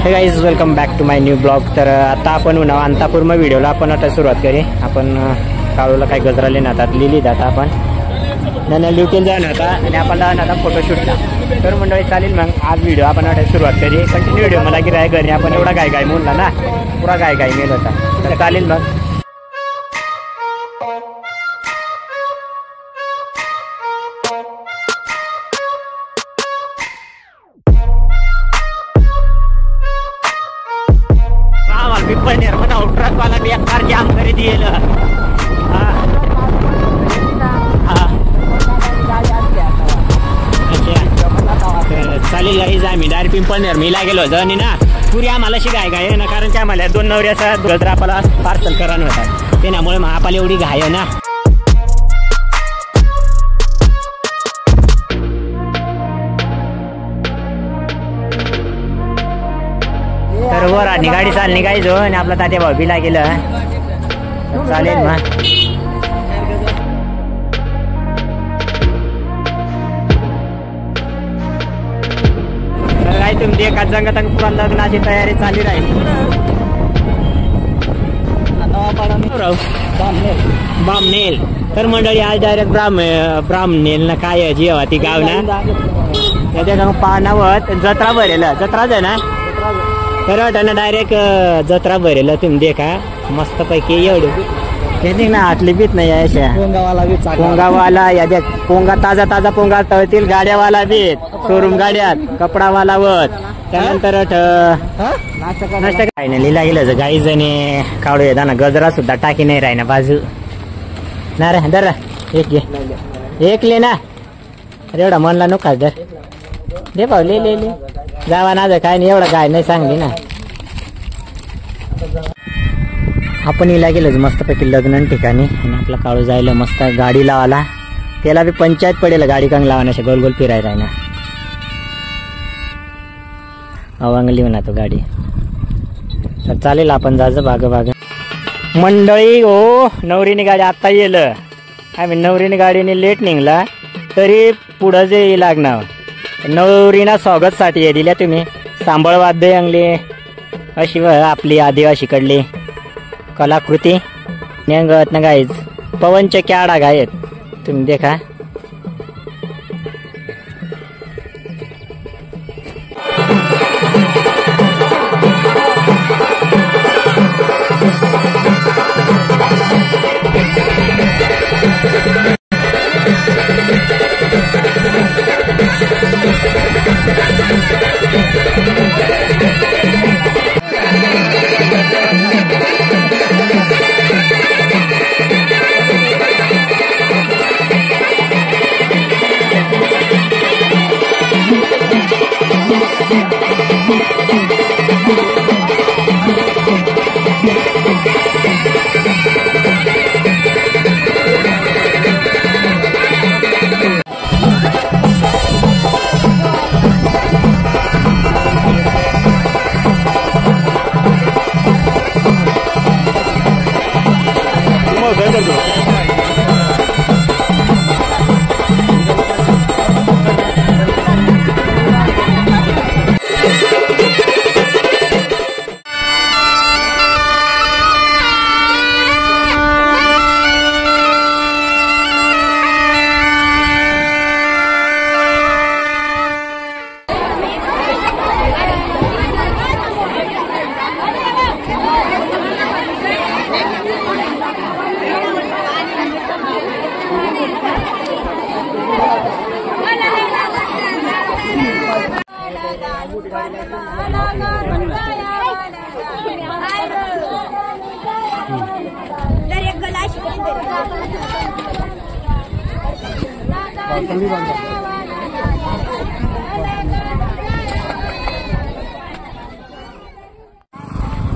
हे guys welcome back to my new blog. तर आता आपण उन्हाळा अंतापूर मग व्हिडिओला आपण आता सुरुवात करी. आपण काळूला काही गजराले नातात लिहिली आता आपण नाही ड्युटीला जाणं होता आणि आपण जाणं आता फोटोशूटला. तर मंडळी चालेल मग आज व्हिडिओ आपण आता सुरुवात करी. कंटिन्यू व्हिडिओ मला की राय घरी आपण एवढा गाय म्हणला ना पुरा गाय मेल होता. तर चालेल मग पिंपळनेर म्हणा उठरात वाला बेकार जाम करी दिल. चालेल गाईज आम्ही डायरेक्ट पिंपळनेर मीला गेलो जणी ना पुरी आम्हाला अशी गाय ना कारण की आम्हाला 2 नवऱ्याचा गजरा आपल्याला पार्सल करायला होता त्यामुळे मग आपल्याला एवढी घाय ना. तर वर आणि गाडी चालली काय जो आणि आपला तात्या भाऊ बिला गेलं चालेल मग. तर काय तुमची एकाच जंगात पुरा लग्नाची तयारी चालली राहील. बामनेल तर मंडळी आज डायरेक्ट ब्राह्मणेल ना काय जेव्हा ती गाव ना त्याच्या पानावत जत्रा भरेल जत्राच आहे ना. तर वाटाणा डायरेक्ट जत्रा भरेल तुम्ही देखा मस्त पैकी एवढी ना आटली बीत नाही अशा पोंगावाला या द्या पोंगा ताजा पोंगा तळतील गाड्यावाला बीत शोरूम गाड्यात कपडावाला वत त्यानंतर नाश्ता काय नाही लिहिला गेलं गाई जणी काढू येता ना गजरा सुद्धा टाकी नाही राही ना बाजू ना रे दर एक ले ना अरे एवढा म्हणला नका दर दे भाऊ ले जावा ना काय नाही एवढा काय नाही सांगली ना. आपण इला गेलोच मस्तपैकी लग्न ठिकाणी आणि आपला काळू जायला मस्त गाडी लावाला त्याला बी पंचायत पडेल गाडी कांग लावण्याच्या गोल गोल फिरायला आहे ना अवांगली म्हणा तो गाडी. तर चालेल आपण जायचं भाग मंडळी हो नवरीने गाडी आता येल आम्ही नवरीने गाडीने लेट निघला तरी पुढं जे लागणार नवरीना स्वागत साठी हे दिल्या तुम्ही सांबळ वाद्य अंगली अशी आपली आदिवासी कडली कलाकृती नेंगत ना गाईज पवनचक्की आडा गायत तुम्ही देखा.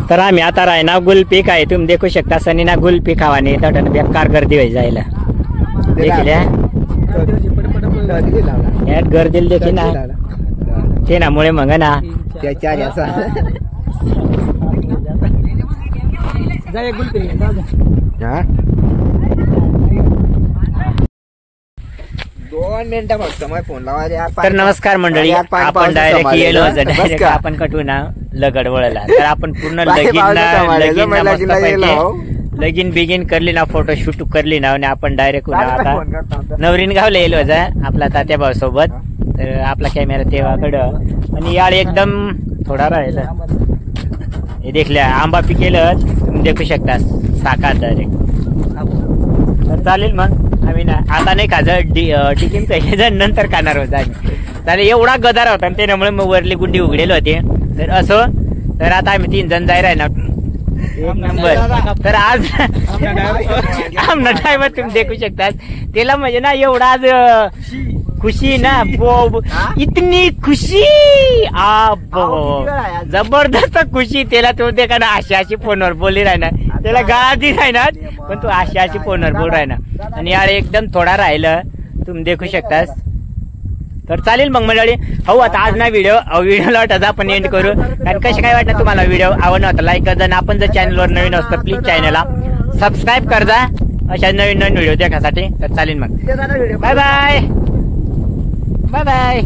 तर आम्ही आता राय ना गुलपी काय तुम्ही देखू शकता सनी ना गुलपी खावानी तटन बेकार गर्दी होई जायला देखील यात गर्दीला देखील ना ते ना मुळे मग ना 2 मिनिटं फक्त मग फोन लावा. तर नमस्कार मंडळी, आपण डायरेक्ट येलो डायरेक्ट आपण कटून लगड वळला. तर आपण पूर्ण लगीन बिगीन करली ना, फोटोशूट करली ना, आणि आपण डायरेक्ट आता नवरीन गावला येलो आपला तात्या भाऊ सोबत. तर आपला कॅमेरा तेव्हाकडं आणि याळ एकदम थोडा राहिला. हे देखल्या आंबा पिकेलं तुम्ही देखू शकता साकार डायरेक्ट. तर चालेल मग आम्ही ना आता नाही खाजं टिकीन काही नंतर खाणार होता आम्ही. चालेल एवढा गदार होता आणि त्यामुळे मग वरली गुंडी उघडेल होते. तर असं तर आता आम्ही 3 जण जाय राही ना एक नंबर. तर आज आमना ड्रायव्हर तुम्ही देखू शकता त्याला म्हणजे ना एवढा आज खुशी ना इतनी खुशी जबरदस्त खुशी त्याला. तो देखा ना अशी फोनवर बोलली राहणार, त्याला गाळा दी राहणार पण तू अशी फोनवर बोल राहणार. आणि यार एकदम थोडा राहिलं तुम्ही देखू शकतास. तर चालेल मग मंडळी, हो आता आज ना व्हिडिओला वाटत आपण एंड करू. कारण कसं काय वाटतं तुम्हाला व्हिडिओ आवडला होता लाईक कर जा. आपण जर चॅनलवर नवीन असतं प्लीज चॅनलला सबस्क्राईब कर जा अशा नवीन नवीन व्हिडिओ देण्यासाठी. तर चालेल मग, बाय बाय बाय बाय.